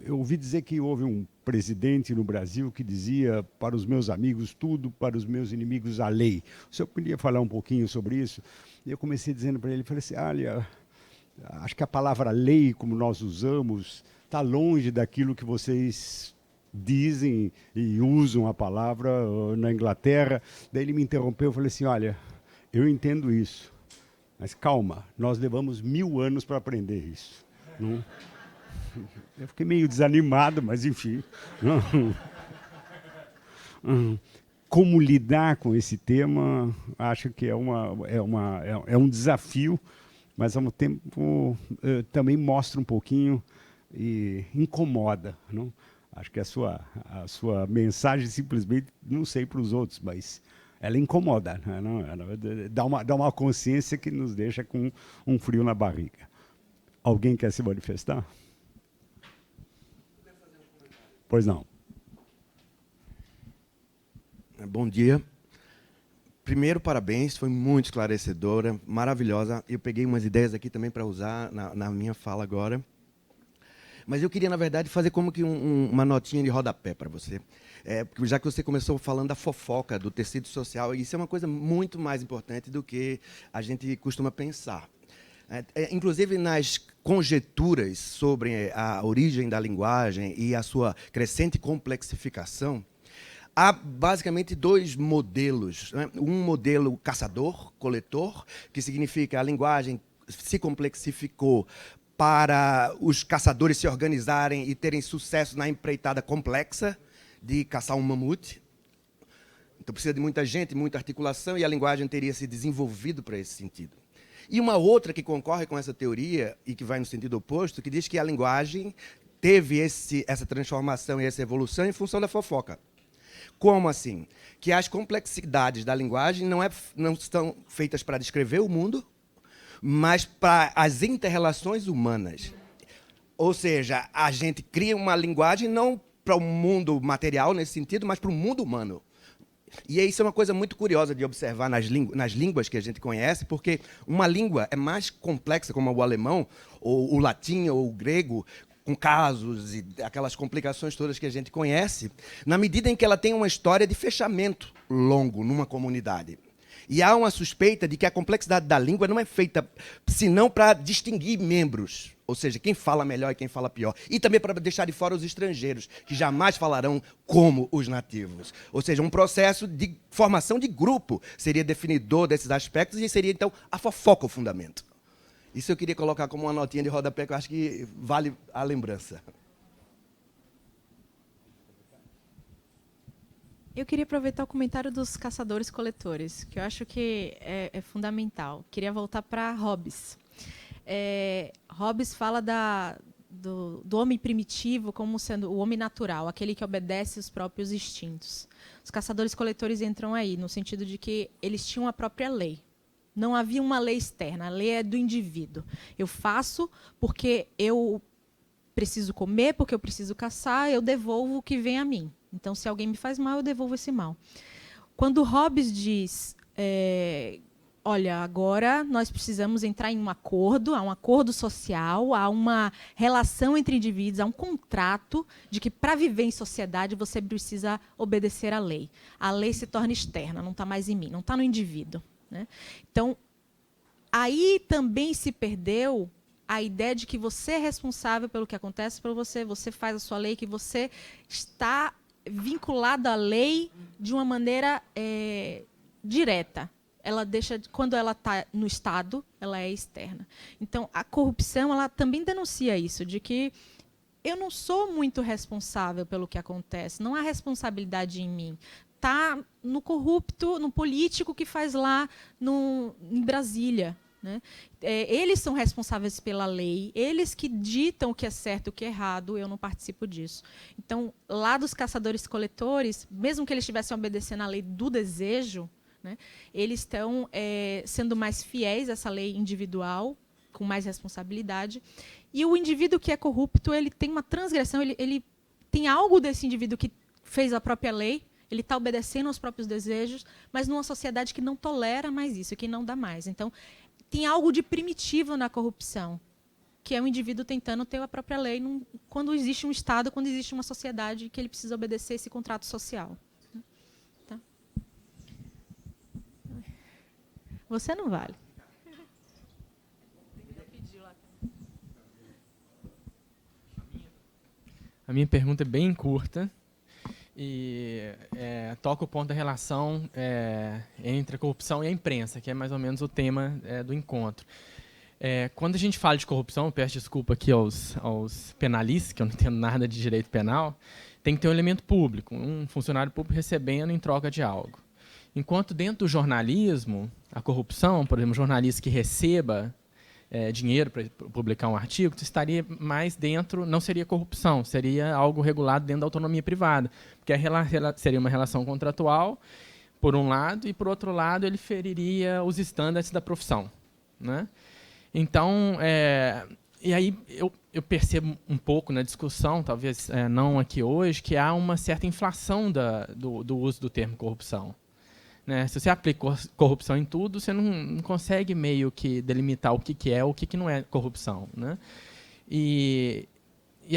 eu ouvi dizer que houve um presidente no Brasil que dizia para os meus amigos tudo, para os meus inimigos a lei. O senhor podia falar um pouquinho sobre isso? E eu comecei dizendo para ele, falei assim, olha, acho que a palavra lei, como nós usamos, está longe daquilo que vocês dizem e usam a palavra na Inglaterra. Daí ele me interrompeu, eu falei assim, olha, eu entendo isso, mas calma, nós levamos 1000 anos para aprender isso. Não? Eu fiquei meio desanimado, mas enfim. Como lidar com esse tema, acho que é um desafio, mas ao mesmo tempo também mostra um pouquinho e incomoda. Não? Acho que a sua mensagem simplesmente, não sei para os outros, mas ela incomoda, não? Ela dá uma consciência que nos deixa com um frio na barriga. Alguém quer se manifestar? Pois não. Bom dia. Primeiro, parabéns, foi muito esclarecedora, maravilhosa. Eu peguei umas ideias aqui também para usar na minha fala agora. Mas eu queria, na verdade, fazer como que uma notinha de rodapé para você. Já que você começou falando da fofoca, do tecido social, isso é uma coisa muito mais importante do que a gente costuma pensar. Inclusive, nas conjecturas sobre a origem da linguagem e a sua crescente complexificação, há basicamente dois modelos. Né? Um modelo caçador-coletor, que significa a linguagem se complexificou para os caçadores se organizarem e terem sucesso na empreitada complexa de caçar um mamute. Então, precisa de muita gente, muita articulação, e a linguagem teria se desenvolvido para esse sentido. E uma outra que concorre com essa teoria, e que vai no sentido oposto, que diz que a linguagem teve essa transformação e essa evolução em função da fofoca. Como assim? Que as complexidades da linguagem não estão feitas para descrever o mundo, mas para as inter-relações humanas. Ou seja, a gente cria uma linguagem não para o mundo material, nesse sentido, mas para o mundo humano. E isso é uma coisa muito curiosa de observar nas línguas que a gente conhece, porque uma língua é mais complexa, como o alemão, ou o latim, ou o grego, com casos e aquelas complicações todas que a gente conhece, na medida em que ela tem uma história de fechamento longo numa comunidade. E há uma suspeita de que a complexidade da língua não é feita senão para distinguir membros, ou seja, quem fala melhor e quem fala pior. E também para deixar de fora os estrangeiros, que jamais falarão como os nativos. Ou seja, um processo de formação de grupo seria definidor desses aspectos e seria, então, a fofoca o fundamento. Isso eu queria colocar como uma notinha de rodapé, que eu acho que vale a lembrança. Eu queria aproveitar o comentário dos caçadores-coletores, que eu acho que é fundamental. Queria voltar para Hobbes. Hobbes fala do homem primitivo como sendo o homem natural, aquele que obedece os próprios instintos. Os caçadores-coletores entram aí, no sentido de que eles tinham a própria lei. Não havia uma lei externa, a lei é do indivíduo. Eu faço porque eu preciso comer, porque eu preciso caçar, eu devolvo o que vem a mim. Então, se alguém me faz mal, eu devolvo esse mal. Quando Hobbes diz, olha, agora nós precisamos entrar em um acordo, há um acordo social, há uma relação entre indivíduos, há um contrato de que, para viver em sociedade, você precisa obedecer à lei. A lei se torna externa, não está mais em mim, não está no indivíduo. Né? Então, aí também se perdeu a ideia de que você é responsável pelo que acontece para você, você faz a sua lei, que você está vinculado à lei de uma maneira direta. Ela quando ela está no Estado, ela é externa. Então, a corrupção, ela também denuncia isso, de que eu não sou muito responsável pelo que acontece, não há responsabilidade em mim. Está no corrupto, no político que faz lá em Brasília. Né? Eles são responsáveis pela lei, eles que ditam o que é certo e o que é errado, eu não participo disso. Então, lá dos caçadores-coletores, mesmo que eles estivessem obedecendo à lei do desejo, né, eles estão sendo mais fiéis a essa lei individual, com mais responsabilidade. E o indivíduo que é corrupto, ele tem uma transgressão, ele tem algo desse indivíduo que fez a própria lei, ele está obedecendo aos próprios desejos, mas numa sociedade que não tolera mais isso, que não dá mais. Então, tem algo de primitivo na corrupção, que é o indivíduo tentando ter a própria lei quando existe um Estado, quando existe uma sociedade que ele precisa obedecer esse contrato social. Tá? Você não vale. A minha pergunta é bem curta e toca o ponto da relação entre a corrupção e a imprensa, que é mais ou menos o tema do encontro. Quando a gente fala de corrupção, eu peço desculpa aqui aos penalistas, que eu não entendo nada de direito penal, tem que ter um elemento público, um funcionário público recebendo em troca de algo. Enquanto dentro do jornalismo, a corrupção, por exemplo, um jornalista que receba dinheiro para publicar um artigo, estaria mais dentro, não seria corrupção, seria algo regulado dentro da autonomia privada, porque seria uma relação contratual, por um lado, e, por outro lado, ele feriria os estándares da profissão. Né? Então, e aí eu percebo um pouco na discussão, talvez não aqui hoje, que há uma certa inflação do uso do termo corrupção. Né? Se você aplica corrupção em tudo, você não consegue meio que delimitar o que é ou o que não é corrupção. Né? E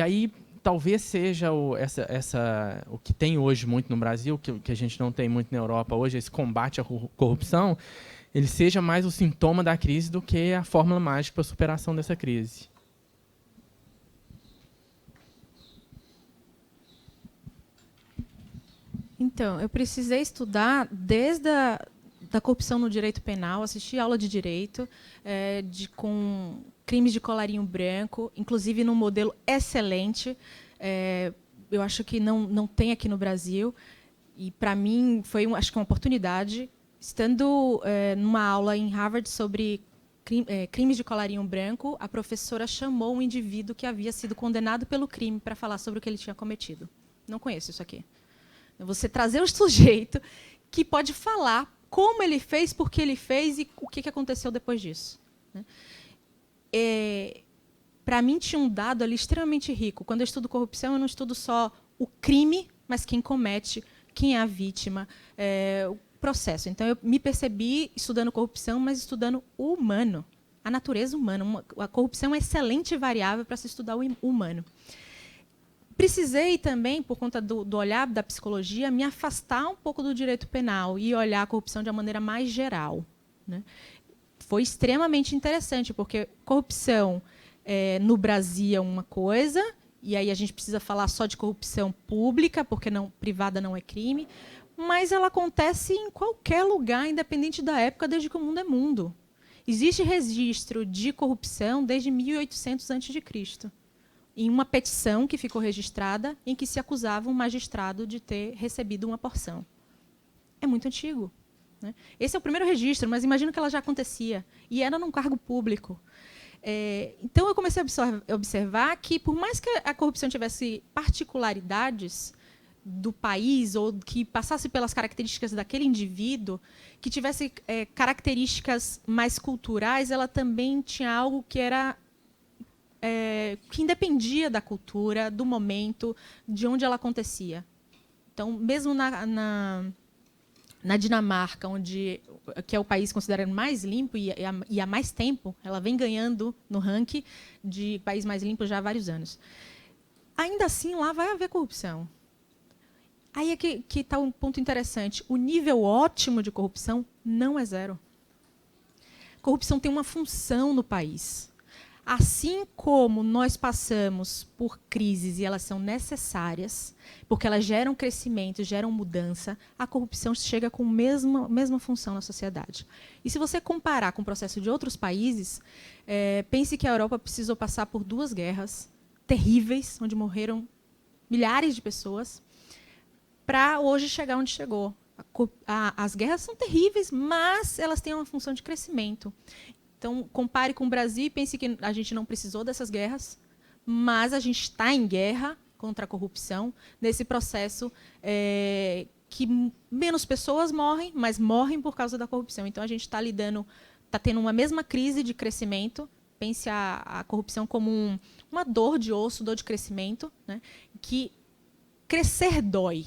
aí talvez seja o que tem hoje muito no Brasil, que a gente não tem muito na Europa hoje, esse combate à corrupção, ele seja mais o sintoma da crise do que a fórmula mágica para a superação dessa crise. Então, eu precisei estudar desde da corrupção no direito penal, assisti aula de direito, com crimes de colarinho branco, inclusive num modelo excelente. Eu acho que não tem aqui no Brasil. E, para mim, foi acho que uma oportunidade. Estando numa aula em Harvard sobre crimes de colarinho branco, a professora chamou um indivíduo que havia sido condenado pelo crime para falar sobre o que ele tinha cometido. Não conheço isso aqui. Você trazer o sujeito que pode falar como ele fez, por que ele fez e o que aconteceu depois disso. Para mim, tinha um dado ali extremamente rico. Quando eu estudo corrupção, eu não estudo só o crime, mas quem comete, quem é a vítima, o processo. Então, eu me percebi estudando corrupção, mas estudando o humano, a natureza humana. A corrupção é uma excelente variável para se estudar o humano. Precisei também, por conta do olhar da psicologia, me afastar um pouco do direito penal e olhar a corrupção de uma maneira mais geral. Foi extremamente interessante, porque corrupção no Brasil é uma coisa, e aí a gente precisa falar só de corrupção pública, porque privada não é crime, mas ela acontece em qualquer lugar, independente da época, desde que o mundo é mundo. Existe registro de corrupção desde 1800 a.C., em uma petição que ficou registrada, em que se acusava um magistrado de ter recebido uma porção. É muito antigo. Esse é o primeiro registro, mas imagino que ela já acontecia. E era num cargo público. Então, eu comecei a observar que, por mais que a corrupção tivesse particularidades do país, ou que passasse pelas características daquele indivíduo, que tivesse características mais culturais, ela também tinha algo que era que independia da cultura, do momento, de onde ela acontecia. Então, mesmo na Dinamarca, que é o país considerado mais limpo e há mais tempo, ela vem ganhando no ranking de país mais limpo já há vários anos. Ainda assim, lá vai haver corrupção. Aí é que está um ponto interessante. O nível ótimo de corrupção não é zero. Corrupção tem uma função no país. Assim como nós passamos por crises e elas são necessárias, porque elas geram crescimento, geram mudança, a corrupção chega com a mesma função na sociedade. E se você comparar com o processo de outros países, pense que a Europa precisou passar por 2 guerras terríveis, onde morreram milhares de pessoas, para hoje chegar onde chegou. As guerras são terríveis, mas elas têm uma função de crescimento. Então, compare com o Brasil e pense que a gente não precisou dessas guerras, mas a gente está em guerra contra a corrupção, nesse processo que menos pessoas morrem, mas morrem por causa da corrupção. Então, a gente está tendo uma mesma crise de crescimento. Pense a corrupção como uma dor de osso, dor de crescimento, que crescer dói.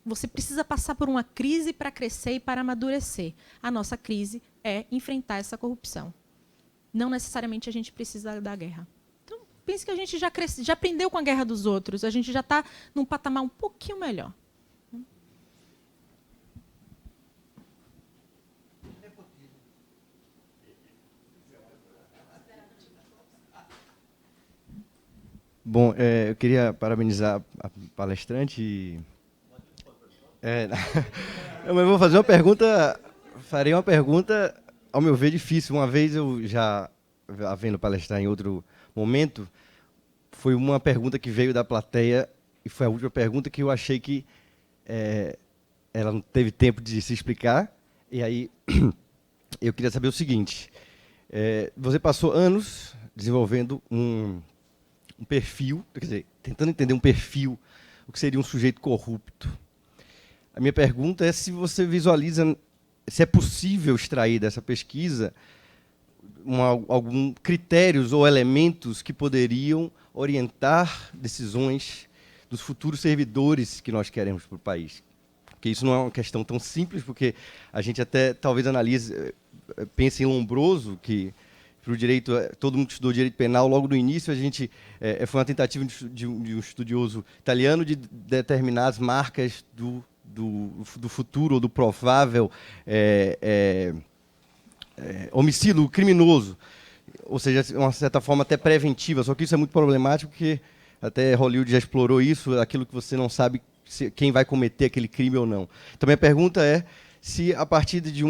Você precisa passar por uma crise para crescer e para amadurecer. A nossa crise é enfrentar essa corrupção. Não necessariamente a gente precisa da guerra. Então, pense que a gente já aprendeu com a guerra dos outros, a gente já está num patamar um pouquinho melhor. Bom, eu queria parabenizar a palestrante. Mas eu vou fazer uma pergunta, farei uma pergunta, ao meu ver, difícil. Uma vez eu já, havendo palestrar em outro momento, foi uma pergunta que veio da plateia, e foi a última pergunta que eu achei que ela não teve tempo de se explicar, e aí eu queria saber o seguinte: você passou anos desenvolvendo um perfil, quer dizer, tentando entender um perfil, o que seria um sujeito corrupto. A minha pergunta é se você visualiza, se é possível extrair dessa pesquisa algum critérios ou elementos que poderiam orientar decisões dos futuros servidores que nós queremos para o país. Porque isso não é uma questão tão simples, porque a gente até talvez analise, pense em Lombroso, que para o direito, todo mundo que estudou direito penal, logo no início a gente foi uma tentativa de um estudioso italiano de determinar as marcas do futuro ou do provável homicídio criminoso, ou seja, de uma certa forma até preventiva, só que isso é muito problemático, porque até Hollywood já explorou isso, aquilo que você não sabe quem vai cometer aquele crime ou não. Então, minha pergunta é se, a partir de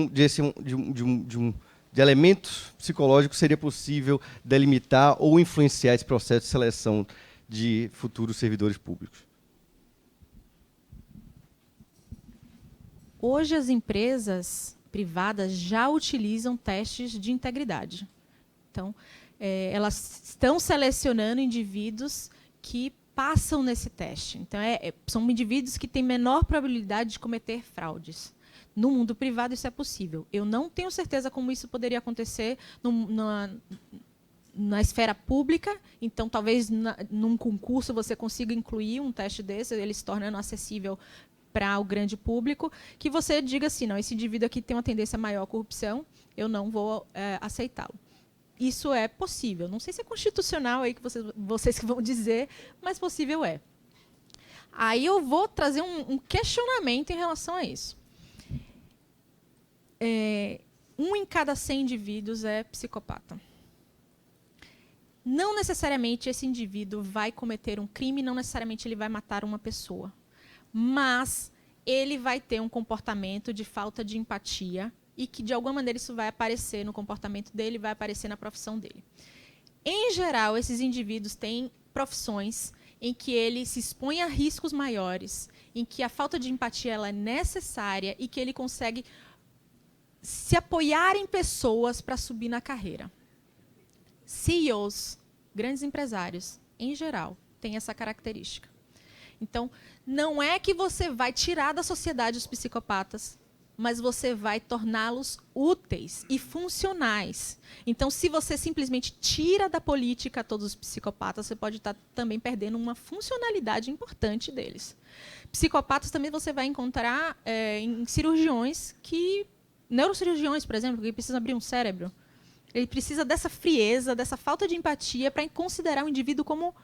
elementos psicológicos, seria possível delimitar ou influenciar esse processo de seleção de futuros servidores públicos. Hoje, as empresas privadas já utilizam testes de integridade. Então, elas estão selecionando indivíduos que passam nesse teste. Então, são indivíduos que têm menor probabilidade de cometer fraudes. No mundo privado, isso é possível. Eu não tenho certeza como isso poderia acontecer na esfera pública. Então, talvez, num concurso, você consiga incluir um teste desse, ele se tornando acessível para o grande público, que você diga assim, não, esse indivíduo aqui tem uma tendência maior à corrupção, eu não vou aceitá-lo. Isso é possível. Não sei se é constitucional aí que vocês que vão dizer, mas possível é. Aí eu vou trazer um questionamento em relação a isso. 1 em cada 100 indivíduos é psicopata. Não necessariamente esse indivíduo vai cometer um crime, não necessariamente ele vai matar uma pessoa. Mas ele vai ter um comportamento de falta de empatia e que, de alguma maneira, isso vai aparecer no comportamento dele, vai aparecer na profissão dele. Em geral, esses indivíduos têm profissões em que ele se expõe a riscos maiores, em que a falta de empatia ela é necessária e que ele consegue se apoiar em pessoas para subir na carreira. CEOs, grandes empresários, em geral, têm essa característica. Então, não é que você vai tirar da sociedade os psicopatas, mas você vai torná-los úteis e funcionais. Então, se você simplesmente tira da política todos os psicopatas, você pode estar também perdendo uma funcionalidade importante deles. Psicopatas também você vai encontrar em cirurgiões neurocirurgiões, por exemplo, que precisam abrir um cérebro. Ele precisa dessa frieza, dessa falta de empatia para considerar o indivíduo como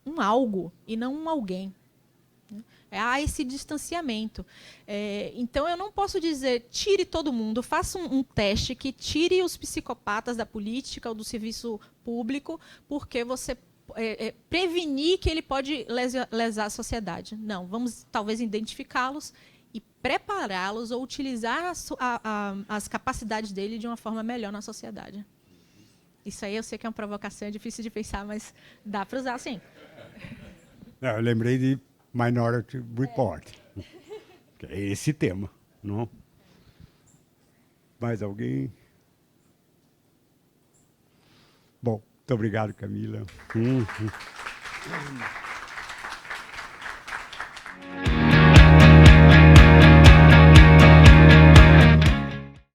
um algo e não um alguém. Há esse distanciamento. Então, eu não posso dizer, tire todo mundo, faça um teste que tire os psicopatas da política ou do serviço público, porque você prevenir que ele pode lesar a sociedade. Não, vamos talvez identificá-los e prepará-los ou utilizar as capacidades dele de uma forma melhor na sociedade. Isso aí eu sei que é uma provocação, é difícil de pensar, mas dá para usar sim. Eu lembrei de Minority Report. Que é esse tema, não? Mais alguém? Bom, muito obrigado, Camila.